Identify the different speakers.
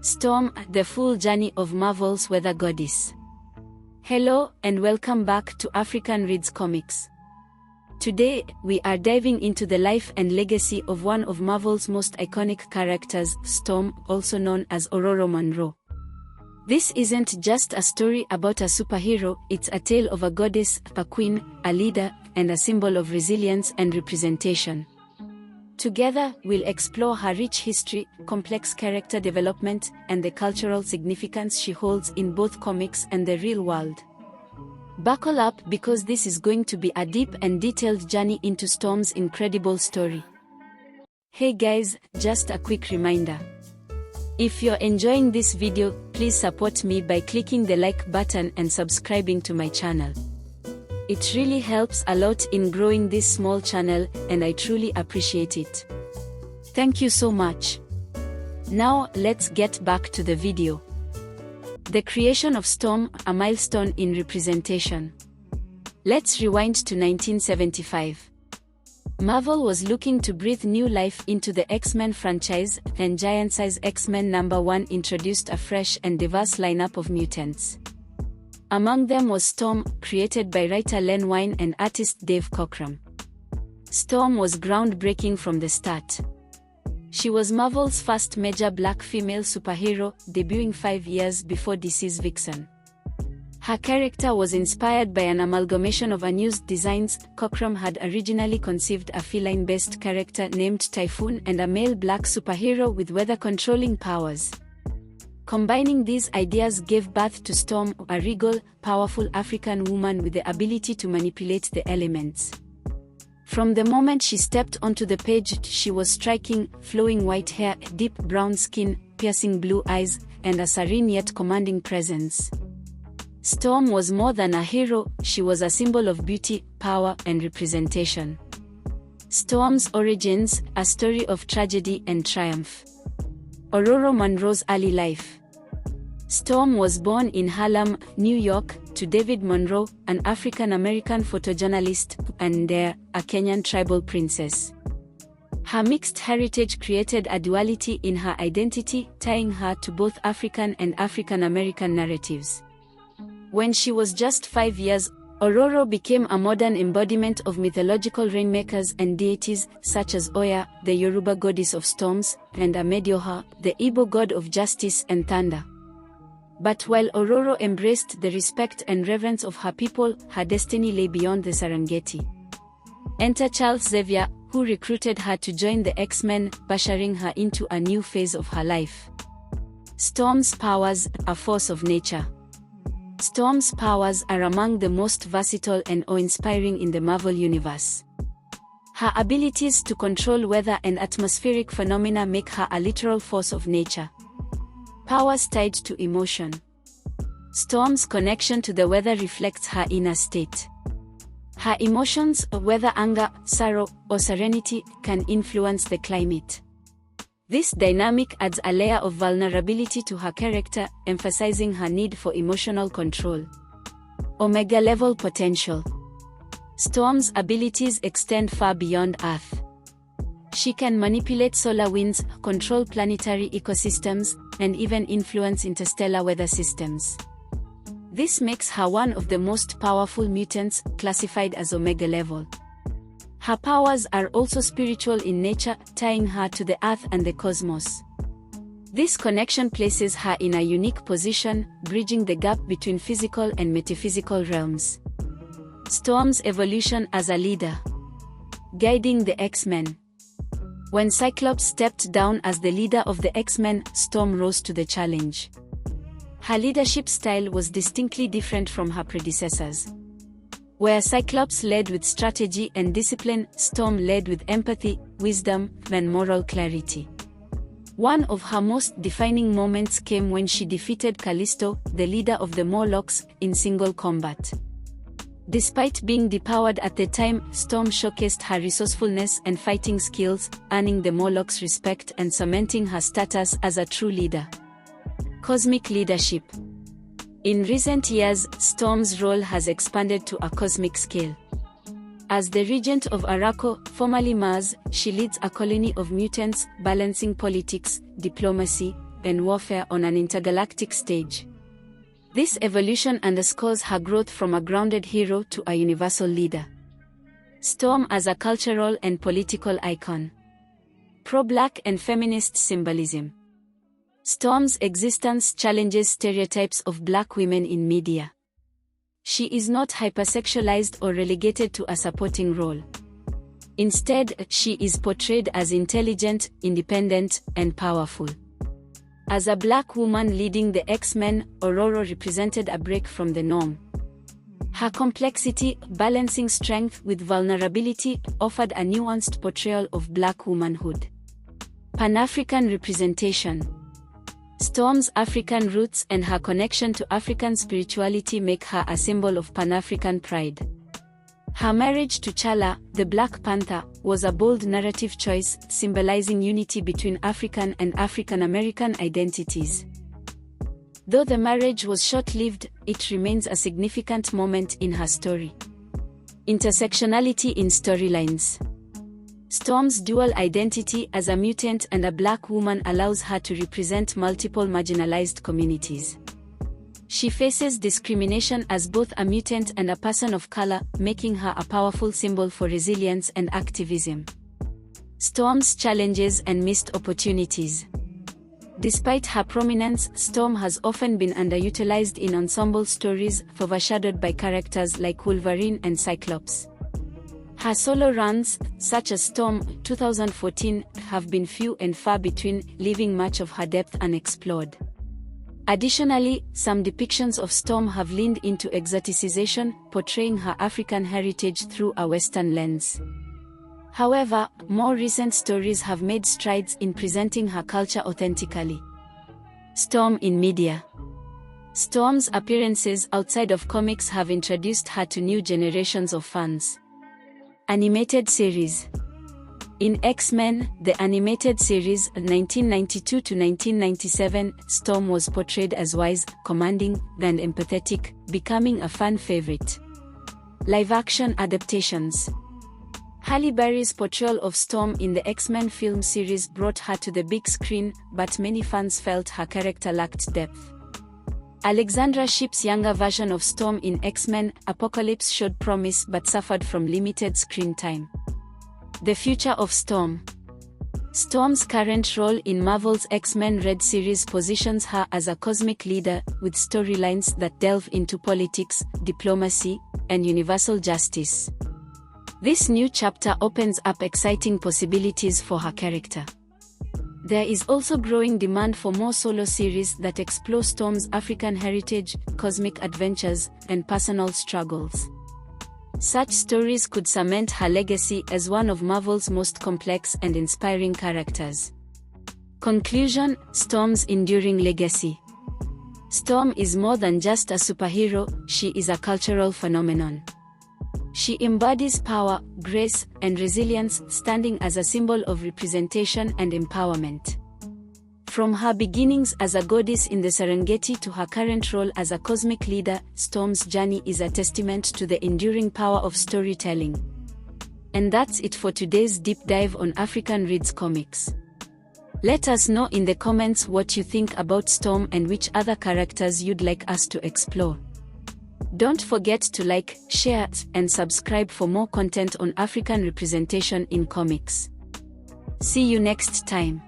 Speaker 1: Storm, the full journey of Marvel's weather goddess. Hello, and welcome back to African Reads Comics. Today, we are diving into the life and legacy of one of Marvel's most iconic characters, Storm, also known as Ororo Munroe. This isn't just a story about a superhero, it's a tale of a goddess, a queen, a leader, and a symbol of resilience and representation. Together, we'll explore her rich history, complex character development, and the cultural significance she holds in both comics and the real world. Buckle up because this is going to be a deep and detailed journey into Storm's incredible story. Hey guys, just a quick reminder. If you're enjoying this video, please support me by clicking the like button and subscribing to my channel. It really helps a lot in growing this small channel, and I truly appreciate it. Thank you so much. Now, let's get back to the video. The creation of Storm, a milestone in representation. Let's rewind to 1975. Marvel was looking to breathe new life into the X-Men franchise, and giant-size X-Men #1 introduced a fresh and diverse lineup of mutants. Among them was Storm, created by writer Len Wein and artist Dave Cockrum. Storm was groundbreaking from the start. She was Marvel's first major black female superhero, debuting 5 years before DC's Vixen. Her character was inspired by an amalgamation of unused designs. Cockrum had originally conceived a feline-based character named Typhoon and a male black superhero with weather-controlling powers. Combining these ideas gave birth to Storm, a regal, powerful African woman with the ability to manipulate the elements. From the moment she stepped onto the page, she was striking, flowing white hair, deep brown skin, piercing blue eyes, and a serene yet commanding presence. Storm was more than a hero, she was a symbol of beauty, power, and representation. Storm's origins, a story of tragedy and triumph. Ororo Munroe's early life. Storm was born in Harlem, New York, to David Munroe, an African-American photojournalist, and a Kenyan tribal princess. Her mixed heritage created a duality in her identity, tying her to both African and African-American narratives. When she was just 5 years, Ororo became a modern embodiment of mythological rainmakers and deities, such as Oya, the Yoruba goddess of storms, and Amedioha, the Igbo god of justice and thunder. But while Ororo embraced the respect and reverence of her people, her destiny lay beyond the Serengeti. Enter Charles Xavier, who recruited her to join the X-Men, ushering her into a new phase of her life. Storm's powers, a force of nature. Storm's powers are among the most versatile and awe-inspiring in the Marvel Universe. Her abilities to control weather and atmospheric phenomena make her a literal force of nature. Powers tied to emotion. Storm's connection to the weather reflects her inner state. Her emotions, whether anger, sorrow, or serenity, can influence the climate. This dynamic adds a layer of vulnerability to her character, emphasizing her need for emotional control. Omega-level potential. Storm's abilities extend far beyond Earth. She can manipulate solar winds, control planetary ecosystems, and even influence interstellar weather systems. This makes her one of the most powerful mutants, classified as Omega-level. Her powers are also spiritual in nature, tying her to the Earth and the cosmos. This connection places her in a unique position, bridging the gap between physical and metaphysical realms. Storm's evolution as a leader. Guiding the X-Men. When Cyclops stepped down as the leader of the X-Men, Storm rose to the challenge. Her leadership style was distinctly different from her predecessors. Where Cyclops led with strategy and discipline, Storm led with empathy, wisdom, and moral clarity. One of her most defining moments came when she defeated Callisto, the leader of the Morlocks, in single combat. Despite being depowered at the time, Storm showcased her resourcefulness and fighting skills, earning the Morlocks' respect and cementing her status as a true leader. Cosmic leadership. In recent years, Storm's role has expanded to a cosmic scale. As the regent of Araco, formerly Mars, she leads a colony of mutants, balancing politics, diplomacy, and warfare on an intergalactic stage. This evolution underscores her growth from a grounded hero to a universal leader. Storm as a cultural and political icon. Pro-Black and feminist symbolism. Storm's existence challenges stereotypes of Black women in media. She is not hypersexualized or relegated to a supporting role. Instead, she is portrayed as intelligent, independent, and powerful. As a Black woman leading the X-Men, Aurora represented a break from the norm. Her complexity, balancing strength with vulnerability, offered a nuanced portrayal of Black womanhood. Pan-African representation. Storm's African roots and her connection to African spirituality make her a symbol of Pan-African pride. Her marriage to T'Challa, the Black Panther, was a bold narrative choice, symbolizing unity between African and African American identities. Though the marriage was short-lived, it remains a significant moment in her story. Intersectionality in storylines. Storm's dual identity as a mutant and a Black woman allows her to represent multiple marginalized communities. She faces discrimination as both a mutant and a person of color, making her a powerful symbol for resilience and activism. Storm's challenges and missed opportunities. Despite her prominence, Storm has often been underutilized in ensemble stories, overshadowed by characters like Wolverine and Cyclops. Her solo runs, such as Storm 2014, have been few and far between, leaving much of her depth unexplored. Additionally, some depictions of Storm have leaned into exoticization, portraying her African heritage through a Western lens. However, more recent stories have made strides in presenting her culture authentically. Storm in media. Storm's appearances outside of comics have introduced her to new generations of fans. Animated series. In X-Men, the animated series 1992 to 1997, Storm was portrayed as wise, commanding, and empathetic, becoming a fan favorite. Live-action adaptations. Halle Berry's portrayal of Storm in the X-Men film series brought her to the big screen, but many fans felt her character lacked depth. Alexandra Shipp's younger version of Storm in X-Men Apocalypse showed promise but suffered from limited screen time. The future of Storm. Storm's current role in Marvel's X-Men Red series positions her as a cosmic leader, with storylines that delve into politics, diplomacy, and universal justice. This new chapter opens up exciting possibilities for her character. There is also growing demand for more solo series that explore Storm's African heritage, cosmic adventures, and personal struggles. Such stories could cement her legacy as one of Marvel's most complex and inspiring characters. Conclusion: Storm's enduring legacy. Storm is more than just a superhero, she is a cultural phenomenon. She embodies power, grace, and resilience, standing as a symbol of representation and empowerment. From her beginnings as a goddess in the Serengeti to her current role as a cosmic leader, Storm's journey is a testament to the enduring power of storytelling. And that's it for today's deep dive on African Reads Comics. Let us know in the comments what you think about Storm and which other characters you'd like us to explore. Don't forget to like, share, and subscribe for more content on African representation in comics. See you next time.